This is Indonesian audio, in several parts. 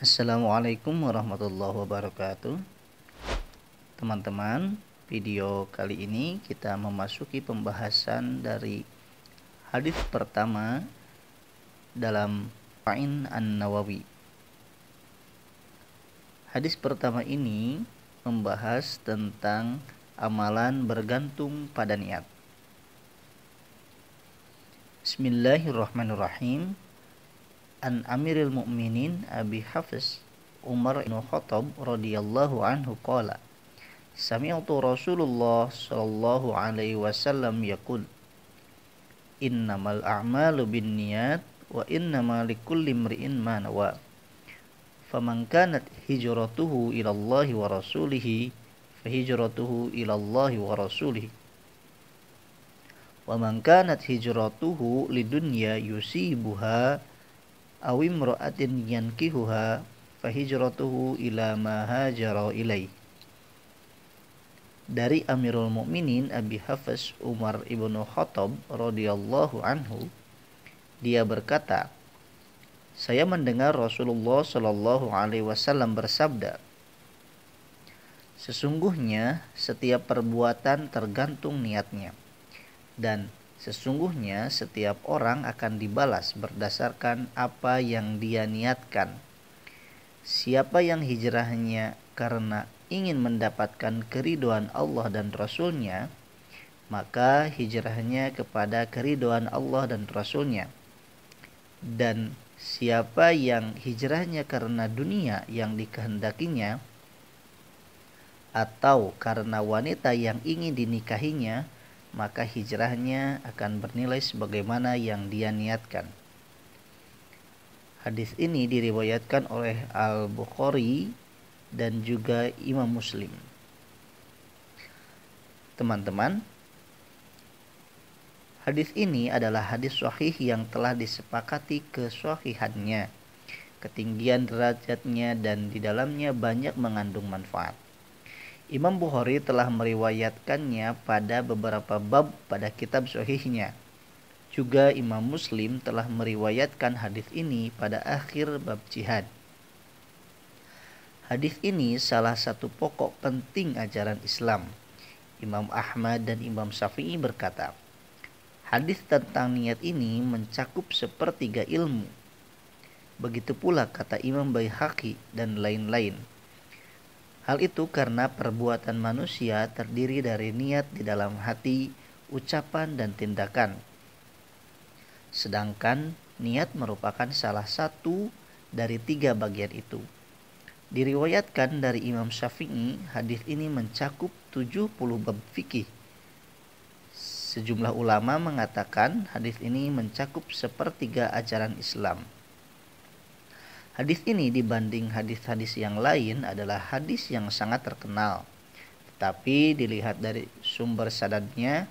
Assalamualaikum warahmatullahi wabarakatuh. Teman-teman, video kali ini kita memasuki pembahasan dari hadis pertama dalam Arba'in An-Nawawi. Hadis pertama ini membahas tentang amalan bergantung pada niat. Bismillahirrahmanirrahim. An Amiril Mu'minin Abi Hafiz Umar bin Khattab radhiyallahu anhu qala Sami'tu Rasulullah sallallahu alaihi wasallam yaqul Innamal a'malu binniyat wa innamal likulli imri'in ma nawa faman kanat hijratuhu ila Allah wa rasulihi fa hijratuhu ila Allah wa rasulihi wa man kanat hijratuhu lidunya yusibuha aw imra'atin yankihuha fa hijratuhu ila ma hajara ilaih. Dari Amirul Mukminin Abi Hafiz Umar ibnu Khattab radhiyallahu anhu, dia berkata, saya mendengar Rasulullah sallallahu alaihi wasallam bersabda, sesungguhnya setiap perbuatan tergantung niatnya, dan sesungguhnya setiap orang akan dibalas berdasarkan apa yang dia niatkan. Siapa yang hijrahnya karena ingin mendapatkan keridhaan Allah dan Rasul-Nya, maka hijrahnya kepada keridhaan Allah dan Rasul-Nya. Dan siapa yang hijrahnya karena dunia yang dikehendakinya atau karena wanita yang ingin dinikahinya, maka hijrahnya akan bernilai sebagaimana yang dia niatkan. Hadis ini diriwayatkan oleh Al-Bukhari dan juga Imam Muslim. Teman-teman, hadis ini adalah hadis sahih yang telah disepakati kesahihannya, ketinggian derajatnya, dan di dalamnya banyak mengandung manfaat. Imam Bukhari telah meriwayatkannya pada beberapa bab pada kitab sahihnya. Juga Imam Muslim telah meriwayatkan hadis ini pada akhir bab jihad. Hadis ini salah satu pokok penting ajaran Islam. Imam Ahmad dan Imam Syafi'i berkata, hadis tentang niat ini mencakup sepertiga ilmu. Begitu pula kata Imam Baihaqi dan lain-lain. Hal itu karena perbuatan manusia terdiri dari niat di dalam hati, ucapan, dan tindakan. Sedangkan niat merupakan salah satu dari tiga bagian itu. Diriwayatkan dari Imam Syafi'i, hadis ini mencakup 70 bab fikih. Sejumlah ulama mengatakan hadis ini mencakup sepertiga ajaran Islam. Hadis ini dibanding hadis-hadis yang lain adalah hadis yang sangat terkenal. Tetapi dilihat dari sumber sanadnya,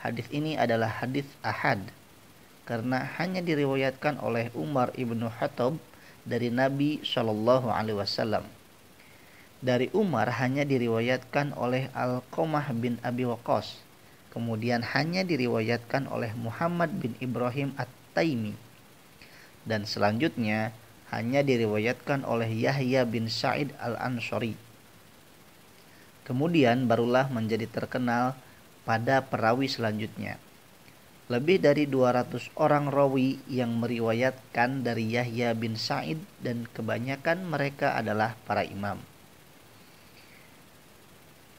hadis ini adalah hadis ahad karena hanya diriwayatkan oleh Umar ibnu Khattab dari Nabi Shallallahu alaihi wasallam. Dari Umar hanya diriwayatkan oleh Alqamah bin Abi Waqqas. Kemudian hanya diriwayatkan oleh Muhammad bin Ibrahim At-Taimi. Dan selanjutnya hanya diriwayatkan oleh Yahya bin Sa'id Al-Ansari. Kemudian barulah menjadi terkenal pada perawi selanjutnya. Lebih dari 200 orang rawi yang meriwayatkan dari Yahya bin Sa'id, dan kebanyakan mereka adalah para imam.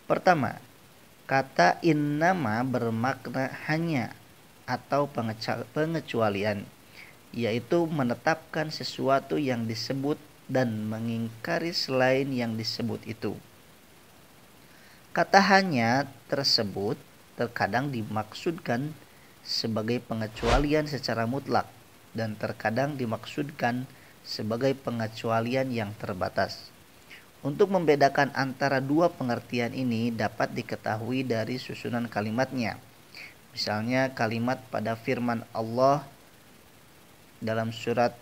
Pertama, kata innama bermakna hanya atau pengecualian, yaitu menetapkan sesuatu yang disebut dan mengingkari selain yang disebut itu. Kata hanya tersebut terkadang dimaksudkan sebagai pengecualian secara mutlak dan terkadang dimaksudkan sebagai pengecualian yang terbatas. Untuk membedakan antara dua pengertian ini dapat diketahui dari susunan kalimatnya. Misalnya kalimat pada firman Allah dalam surat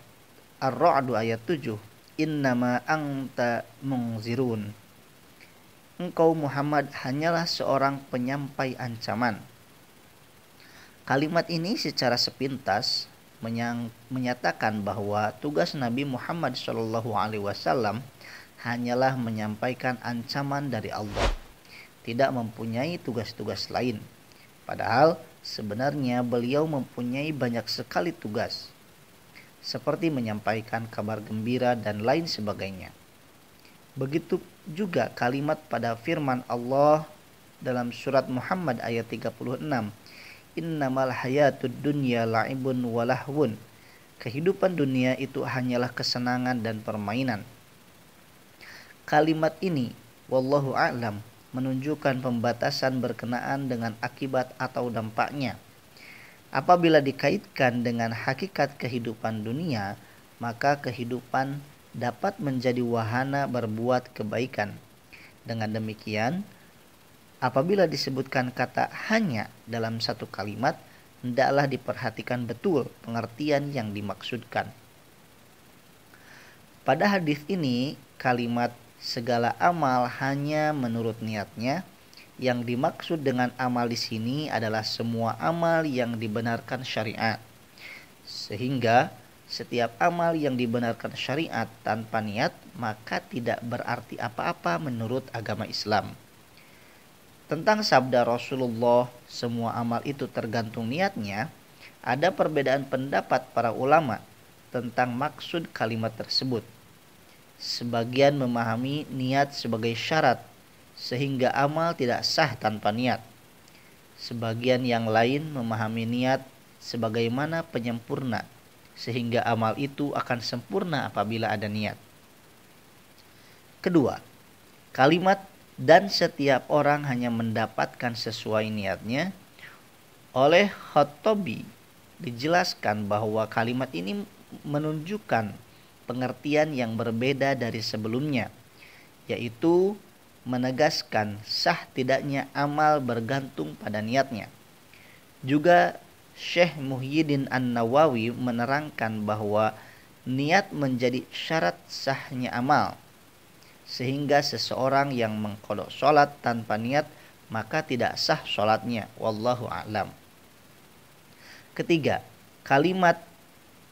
Ar-Ra'd ayat 7, innama anta munzirun. Engkau Muhammad hanyalah seorang penyampai ancaman. Kalimat ini secara sepintas menyatakan bahwa tugas Nabi Muhammad SAW hanyalah menyampaikan ancaman dari Allah, tidak mempunyai tugas-tugas lain. Padahal sebenarnya beliau mempunyai banyak sekali tugas, seperti menyampaikan kabar gembira dan lain sebagainya. Begitu juga kalimat pada firman Allah dalam surat Muhammad ayat 36, innamal hayatud dunya la'ibun walahwun. Kehidupan dunia itu hanyalah kesenangan dan permainan. Kalimat ini, wallahu a'lam, menunjukkan pembatasan berkenaan dengan akibat atau dampaknya. Apabila dikaitkan dengan hakikat kehidupan dunia, maka kehidupan dapat menjadi wahana berbuat kebaikan. Dengan demikian, apabila disebutkan kata hanya dalam satu kalimat, hendaklah diperhatikan betul pengertian yang dimaksudkan. Pada hadis ini, kalimat segala amal hanya menurut niatnya, yang dimaksud dengan amal di sini adalah semua amal yang dibenarkan syariat. Sehingga setiap amal yang dibenarkan syariat tanpa niat maka tidak berarti apa-apa menurut agama Islam. Tentang sabda Rasulullah, semua amal itu tergantung niatnya, ada perbedaan pendapat para ulama tentang maksud kalimat tersebut. Sebagian memahami niat sebagai syarat, sehingga amal tidak sah tanpa niat. Sebagian yang lain memahami niat sebagaimana penyempurna, sehingga amal itu akan sempurna apabila ada niat. Kedua, kalimat dan setiap orang hanya mendapatkan sesuai niatnya. Oleh Khattabi dijelaskan bahwa kalimat ini menunjukkan pengertian yang berbeda dari sebelumnya, yaitu menegaskan sah tidaknya amal bergantung pada niatnya. Juga Syekh Muhyiddin An-Nawawi menerangkan bahwa niat menjadi syarat sahnya amal, sehingga seseorang yang mengqadha sholat tanpa niat maka tidak sah sholatnya. Wallahu a'lam. Ketiga, kalimat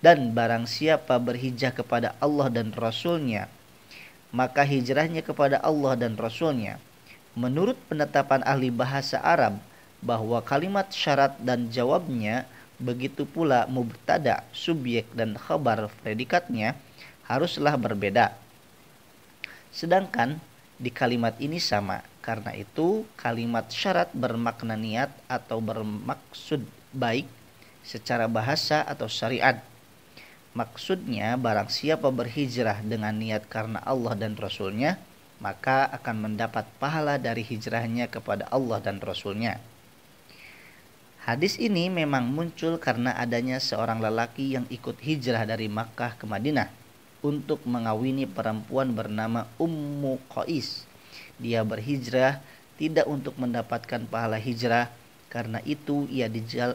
dan barang siapa berhijrah kepada Allah dan Rasulnya maka hijrahnya kepada Allah dan Rasulnya. Menurut penetapan ahli bahasa Arab bahwa kalimat syarat dan jawabnya, begitu pula mubtada, subjek dan khabar predikatnya haruslah berbeda. Sedangkan di kalimat ini sama. Karena itu kalimat syarat bermakna niat atau bermaksud baik secara bahasa atau syariat. Maksudnya barang siapa berhijrah dengan niat karena Allah dan Rasulnya, maka akan mendapat pahala dari hijrahnya kepada Allah dan Rasulnya. Hadis ini memang muncul karena adanya seorang lelaki yang ikut hijrah dari Makkah ke Madinah untuk mengawini perempuan bernama Ummu Qais. Dia berhijrah tidak untuk mendapatkan pahala hijrah, karena itu ia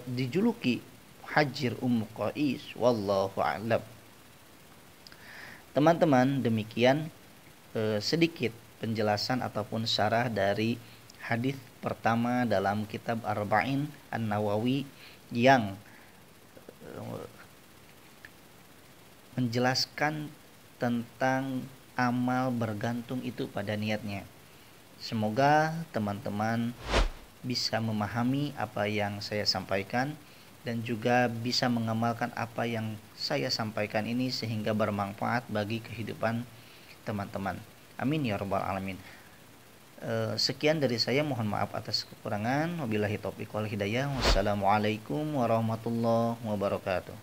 dijuluki Hajir Ummu Qais. Wallahu a'lam. Teman-teman, demikian sedikit penjelasan ataupun syarah dari hadis pertama dalam kitab Arba'in An-Nawawi yang menjelaskan tentang amal bergantung itu pada niatnya. Semoga teman-teman bisa memahami apa yang saya sampaikan dan juga bisa mengamalkan apa yang saya sampaikan ini sehingga bermanfaat bagi kehidupan teman-teman. Amin ya rabbal alamin. Sekian dari saya, mohon maaf atas kekurangan. Wabillahi taufiq wal hidayah. Wassalamualaikum warahmatullahi wabarakatuh.